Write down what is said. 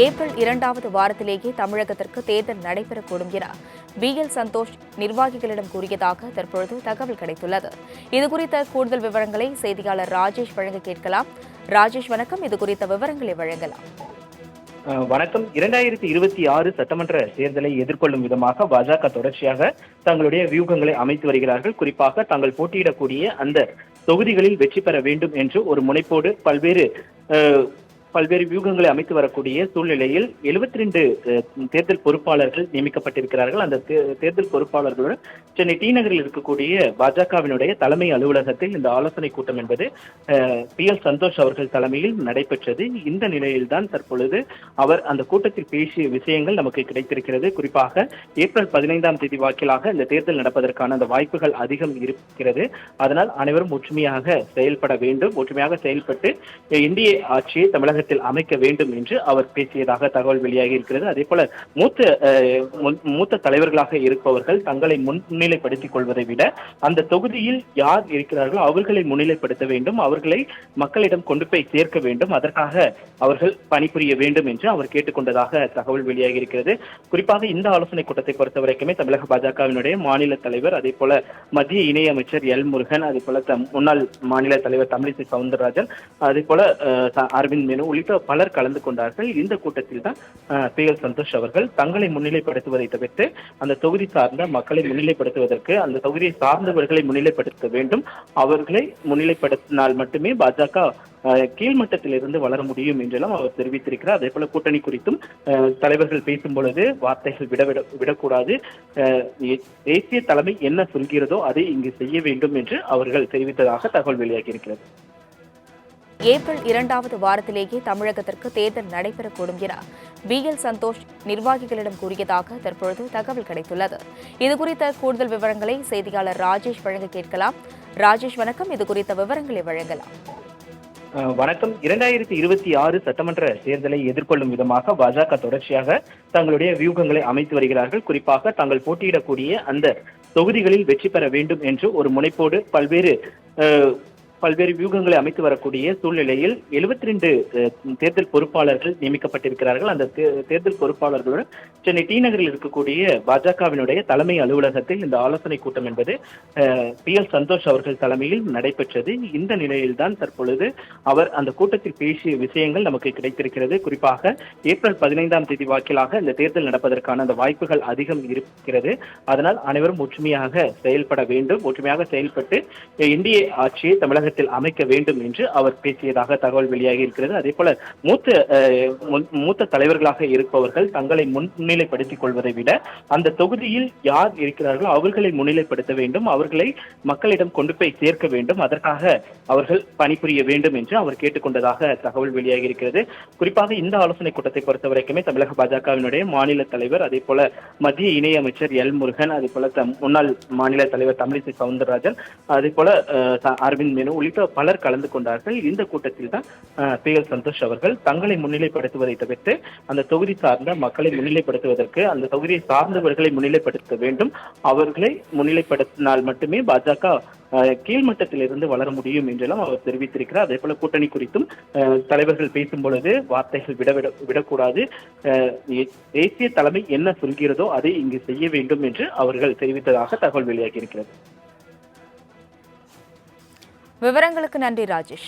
April 2வது வாரத்திலேயே தமிழகத்திற்கு தேர்தல் நடைபெறக்கூடும் என BL சந்தோஷ் நிர்வாகிகளிடம் கூறியதாக தற்பொழுது தகவல் கிடைத்துள்ளது. இதுகுறித்த கூடுதல் விவரங்களை செய்தியாளர் ராஜேஷ் வழங்க கேட்கலாம். ராஜேஷ் வணக்கம். இதுகுறித்த விவரங்களை வழங்கலாம். வணக்கம். 2026 சட்டமன்ற தேர்தலை எதிர்கொள்ளும் விதமாக பாஜக தொடர்ச்சியாக தங்களுடைய வியூகங்களை அமைத்து வருகிறார்கள். குறிப்பாக தாங்கள் போட்டியிடக்கூடிய அந்த தொகுதிகளில் வெற்றி பெற வேண்டும் என்று ஒரு முனைப்போடு பல்வேறு வியூகங்களை அமைத்து வரக்கூடிய சூழ்நிலையில் 72 தேர்தல் பொறுப்பாளர்கள் நியமிக்கப்பட்டிருக்கிறார்கள். அந்த தேர்தல் பொறுப்பாளர்களுடன் சென்னை டி நகரில் இருக்கக்கூடிய பாஜகவினுடைய தலைமை அலுவலகத்தில் இந்த ஆலோசனை கூட்டம் என்பது PL சந்தோஷ் அவர்கள் தலைமையில் நடைபெற்றது. இந்த நிலையில்தான் தற்பொழுது அவர் அந்த கூட்டத்தில் பேசிய விஷயங்கள் நமக்கு கிடைத்திருக்கிறது. குறிப்பாக ஏப்ரல் 15ஆம் தேதி வாக்கிலாக இந்த தேர்தல் நடப்பதற்கான அந்த வாய்ப்புகள் அதிகம் இருக்கிறது. அதனால் அனைவரும் ஒற்றுமையாக செயல்பட வேண்டும், ஒற்றுமையாக செயல்பட்டு NDA ஆட்சியை தமிழக அமைக்க வேண்டும் என்று அவர் பேசியதாக தகவல் வெளியாகி இருக்கிறது. அதே போல மூத்த தலைவர்களாக இருப்பவர்கள் தங்களை முன்னிலைப்படுத்திக் கொள்வதை விட அந்த தொகுதியில் யார் இருக்கிறார்களோ அவர்களை முன்னிலைப்படுத்த வேண்டும், அவர்களை மக்களிடம் கொண்டு போய் சேர்க்க வேண்டும், அதற்காக அவர்கள் பணிபுரிய வேண்டும் என்று அவர் கேட்டுக்கொண்டதாக தகவல் வெளியாகி இருக்கிறது. குறிப்பாக இந்த ஆலோசனை கூட்டத்தை பொறுத்தவரைக்குமே தமிழக பாஜகவினுடைய மாநில தலைவர், அதே போல மத்திய இணையமைச்சர் எல் முருகன், அதே போல முன்னாள் மாநில தலைவர் தமிழிசை சவுந்தரராஜன், அதே போல அரவிந்த் மேனு உள்ளிட்ட பலர் கலந்து கொண்டார்கள். இந்த கூட்டத்தில் தான் PL சந்தோஷ் அவர்கள் தங்களை முன்னிலைப்படுத்துவதை தவிர்த்து அந்த தொகுதி சார்ந்த மக்களை முன்னிலைப்படுத்துவதற்கு அந்த தொகுதியை சார்ந்தவர்களை முன்னிலைப்படுத்த வேண்டும், அவர்களை முன்னிலைப்படுத்தினால் மட்டுமே பாஜக கீழ்மட்டத்திலிருந்து வளர முடியும் என்றெல்லாம் அவர் தெரிவித்திருக்கிறார். அதே போல கூட்டணி குறித்தும் தலைவர்கள் பேசும் பொழுது வார்த்தைகள் விடக்கூடாது, தேசிய தலைமை என்ன சொல்கிறதோ அதை இங்கு செய்ய வேண்டும் என்று அவர்கள் தெரிவித்ததாக தகவல் வெளியாகி இருக்கிறது. ஏப்ரல் 2வது வாரத்திலேயே தமிழகத்திற்கு தேர்தல் நடைபெறக்கூடும் என BL சந்தோஷ் நிர்வாகிகளிடம் கூறியதாக தற்பொழுது தகவல் கிடைத்துள்ளது. இதுகுறித்த கூடுதல் விவரங்களை செய்தியாளர் ராஜேஷ் வழங்க கேட்கலாம். ராஜேஷ் வணக்கம். இதுகுறித்த விவரங்களை வழங்கலாம். வணக்கம். 2026 சட்டமன்ற தேர்தலை எதிர்கொள்ளும் விதமாக பாஜக தொடர்ச்சியாக தங்களுடைய வியூகங்களை அமைத்து வருகிறார்கள். குறிப்பாக தாங்கள் போட்டியிடக்கூடிய அந்த தொகுதிகளில் வெற்றி பெற வேண்டும் என்று ஒரு முனைப்போடு பல்வேறு வியூகங்களை அமைத்து வரக்கூடிய சூழ்நிலையில் 72 தேர்தல் பொறுப்பாளர்கள் நியமிக்கப்பட்டிருக்கிறார்கள். அந்த தேர்தல் பொறுப்பாளர்களுடன் சென்னை டி நகரில் இருக்கக்கூடிய பாஜகவினுடைய தலைமை அலுவலகத்தில் இந்த ஆலோசனை கூட்டம் என்பது PL சந்தோஷ் அவர்கள் தலைமையில் நடைபெற்றது. இந்த நிலையில்தான் தற்பொழுது அவர் அந்த கூட்டத்தில் பேசிய விஷயங்கள் நமக்கு கிடைத்திருக்கிறது. குறிப்பாக ஏப்ரல் 15ஆம் தேதி வாக்கிலாக இந்த தேர்தல் நடப்பதற்கான அந்த வாய்ப்புகள் அதிகம் இருக்கிறது. அதனால் அனைவரும் ஒற்றுமையாக செயல்பட வேண்டும், ஒற்றுமையாக செயல்பட்டு NDA ஆட்சியை தமிழக அமைக்க வேண்டும் என்று அவர் பேசியதாக தகவல் வெளியாகி இருக்கிறது. அதே போல மூத்த தலைவர்களாக இருப்பவர்கள் தங்களை முன்னிலைப்படுத்திக் கொள்வதை விட அந்த தொகுதியில் யார் இருக்கிறார்களோ அவர்களை முன்னிலைப்படுத்த வேண்டும், அவர்களை மக்களிடம் கொண்டு போய் சேர்க்க வேண்டும், அதற்காக அவர்கள் பணிபுரிய வேண்டும் என்று அவர் கேட்டுக்கொண்டதாக தகவல் வெளியாகி இருக்கிறது. குறிப்பாக இந்த ஆலோசனை கூட்டத்தை பொறுத்தவரைக்குமே தமிழக பாஜகவினுடைய மாநில தலைவர், அதே போல மத்திய இணையமைச்சர் எல் முருகன், அதே போல முன்னாள் மாநில தலைவர் தமிழிசை சவுந்தரராஜன், அதே போல அரவிந்த் மேனு உள்ளிட்ட பலர் கலந்து கொண்டார்கள். இந்த கூட்டத்தில் தான் PL சந்தோஷ் அவர்கள் தங்களை முன்னிலைப்படுத்துவதை தவிர்த்து அந்த தொகுதி சார்ந்த மக்களை முன்னிலைப்படுத்துவதற்கு அந்த தொகுதியை சார்ந்தவர்களை முன்னிலைப்படுத்த வேண்டும், அவர்களை முன்னிலைப்படுத்தினால் மட்டுமே பாஜக கீழ்மட்டத்திலிருந்து வளர முடியும் என்றெல்லாம் அவர் தெரிவித்திருக்கிறார். அதே போல கூட்டணி குறித்தும் தலைவர்கள் பேசும் பொழுது வார்த்தைகள் விடக்கூடாது, தேசிய தலைமை என்ன சொல்கிறதோ அதை இங்கு செய்ய வேண்டும் என்று அவர்கள் தெரிவித்ததாக தகவல் வெளியாகி இருக்கிறது. விவரங்களுக்கு நன்றி ராஜேஷ்.